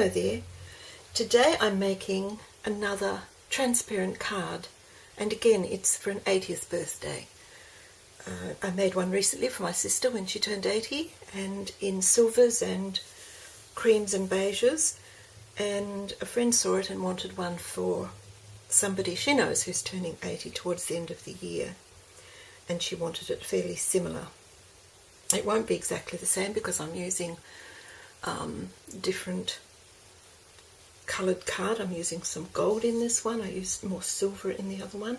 Hello there. Today I'm making another transparent card, and again it's for an 80th birthday. I made one recently for my sister when she turned 80, and in silvers and creams and beiges, and a friend saw it and wanted one for somebody she knows who's turning 80 towards the end of the year, and she wanted it fairly similar. It won't be exactly the same because I'm using different coloured card. I'm using some gold in this one. I used more silver in the other one.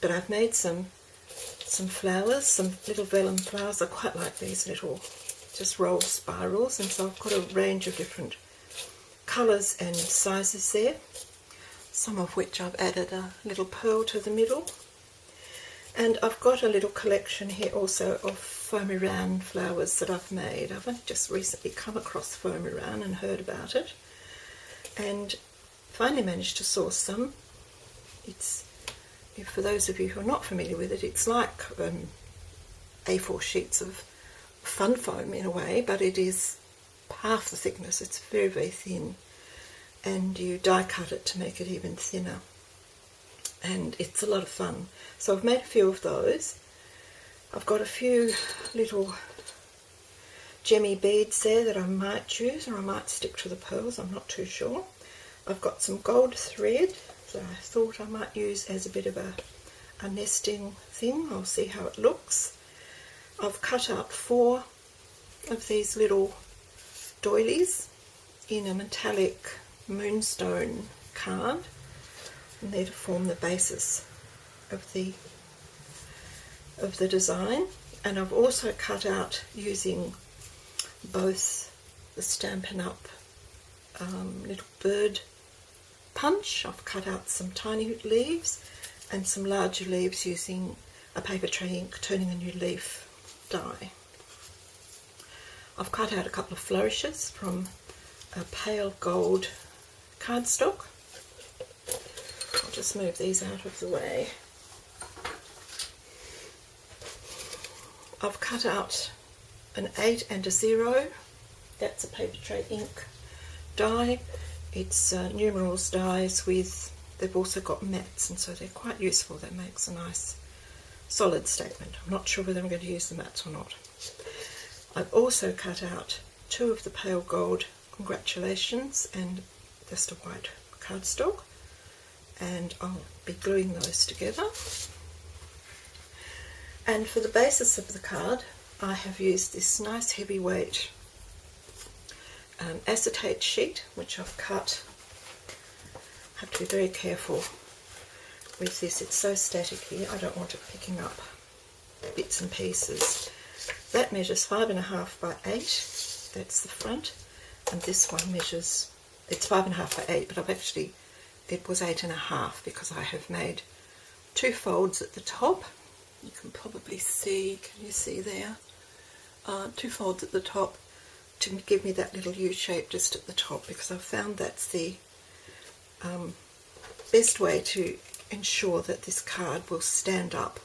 But I've made some flowers, some little vellum flowers. I quite like these little just rolled spirals, and so I've got a range of different colours and sizes there, some of which I've added a little pearl to the middle. And I've got a little collection here also of foamy flowers that I've made. I've only just recently come across foamy and heard about it, and finally managed to source some. It's, for those of you who are not familiar with it, it's like A4 sheets of fun foam in a way, but it is half the thickness. It's very, very thin, and you die cut it to make it even thinner, and it's a lot of fun. So I've made a few of those. I've got a few little gemmy beads there that I might use, or I might stick to the pearls, I'm not too sure. I've got some gold thread that I thought I might use as a bit of a nesting thing. I'll see how it looks. I've cut out 4 of these little doilies in a metallic moonstone card, and they're to form the basis of the design. And I've also cut out, using both the Stampin' Up little bird punch, I've cut out some tiny leaves and some larger leaves using a paper tray ink Turning a New Leaf die. I've cut out a couple of flourishes from a pale gold cardstock. I'll just move these out of the way. I've cut out an 8 and a 0. That's a paper tray ink die. It's numerals dies with, they've also got mats, and so they're quite useful. That makes a nice solid statement. I'm not sure whether I'm going to use the mats or not. I've also cut out 2 of the pale gold congratulations and just a white cardstock, and I'll be gluing those together. And for the basis of the card, I have used this nice heavyweight acetate sheet, which I've cut. I have to be very careful with this. It's so static here. I don't want it picking up bits and pieces. That measures 5.5 by 8. That's the front. And this one measures, it's 5.5 by 8, but it was 8.5 because I have made 2 folds at the top. You can probably see, can you see there? 2 folds at the top to give me that little U shape just at the top, because I've found that's the best way to ensure that this card will stand up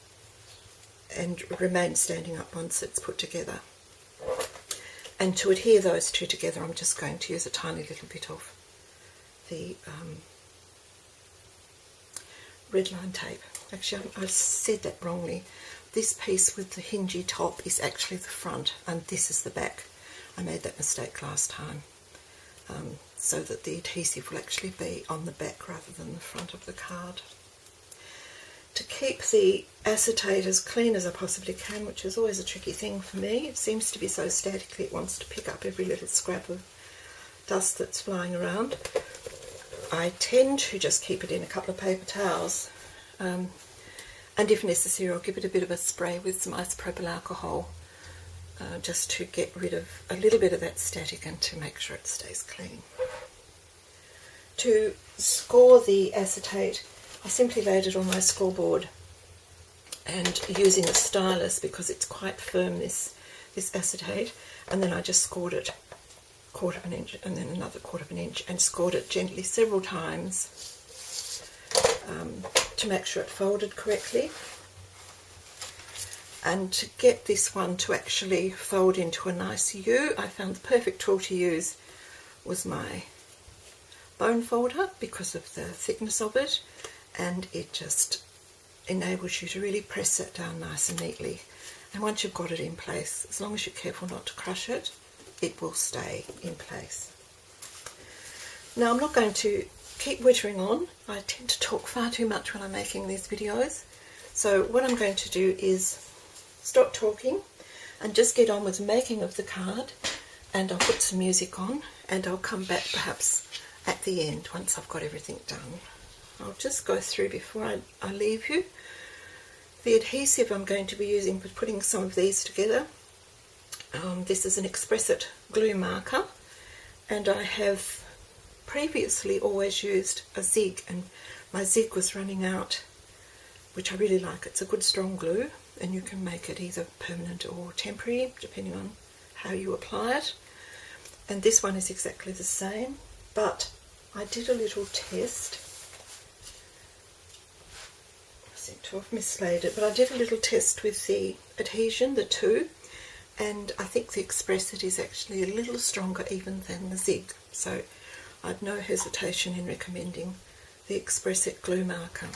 and remain standing up once it's put together. And to adhere those 2 together, I'm just going to use a tiny little bit of the red line tape. Actually, I said that wrongly. This piece with the hingy top is actually the front, and this is the back. I made that mistake last time, so that the adhesive will actually be on the back rather than the front of the card. To keep the acetate as clean as I possibly can, which is always a tricky thing for me, it seems to be so statically it wants to pick up every little scrap of dust that's flying around, I tend to just keep it in a couple of paper towels. And if necessary, I'll give it a bit of a spray with some isopropyl alcohol, just to get rid of a little bit of that static and to make sure it stays clean. To score the acetate, I simply laid it on my scoreboard, and using a stylus, because it's quite firm, this acetate, and then I just scored it 1/4 of an inch and then another 1/4 of an inch, and scored it gently several times to make sure it folded correctly. And to get this one to actually fold into a nice U, I found the perfect tool to use was my bone folder because of the thickness of it, and it just enables you to really press that down nice and neatly. And once you've got it in place, as long as you're careful not to crush it, it will stay in place. Now I'm not going to keep whittering on. I tend to talk far too much when I'm making these videos. So what I'm going to do is stop talking and just get on with the making of the card, and I'll put some music on and I'll come back perhaps at the end once I've got everything done. I'll just go through before I leave you. The adhesive I'm going to be using for putting some of these together, this is an Express-It glue marker, and I have previously always used a zig, and my zig was running out, which I really like. It's a good strong glue, and you can make it either permanent or temporary depending on how you apply it. And this one is exactly the same, but I did a little test. I seem to have mislaid it, but I did a little test with the adhesion, the two, and I think the Express-It is actually a little stronger even than the zig, so I've no hesitation in recommending the Express-It glue marker.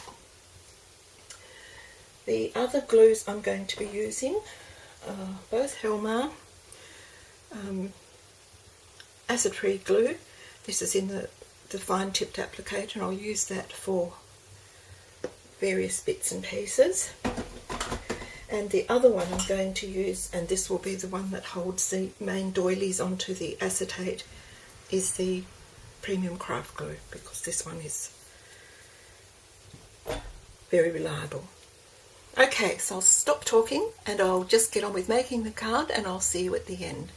The other glues I'm going to be using are both Helmar acid-free glue. This is in the fine tipped applicator, and I'll use that for various bits and pieces. And the other one I'm going to use, and this will be the one that holds the main doilies onto the acetate, is the Premium Craft Glue, because this one is very reliable. Okay, so I'll stop talking and I'll just get on with making the card, and I'll see you at the end.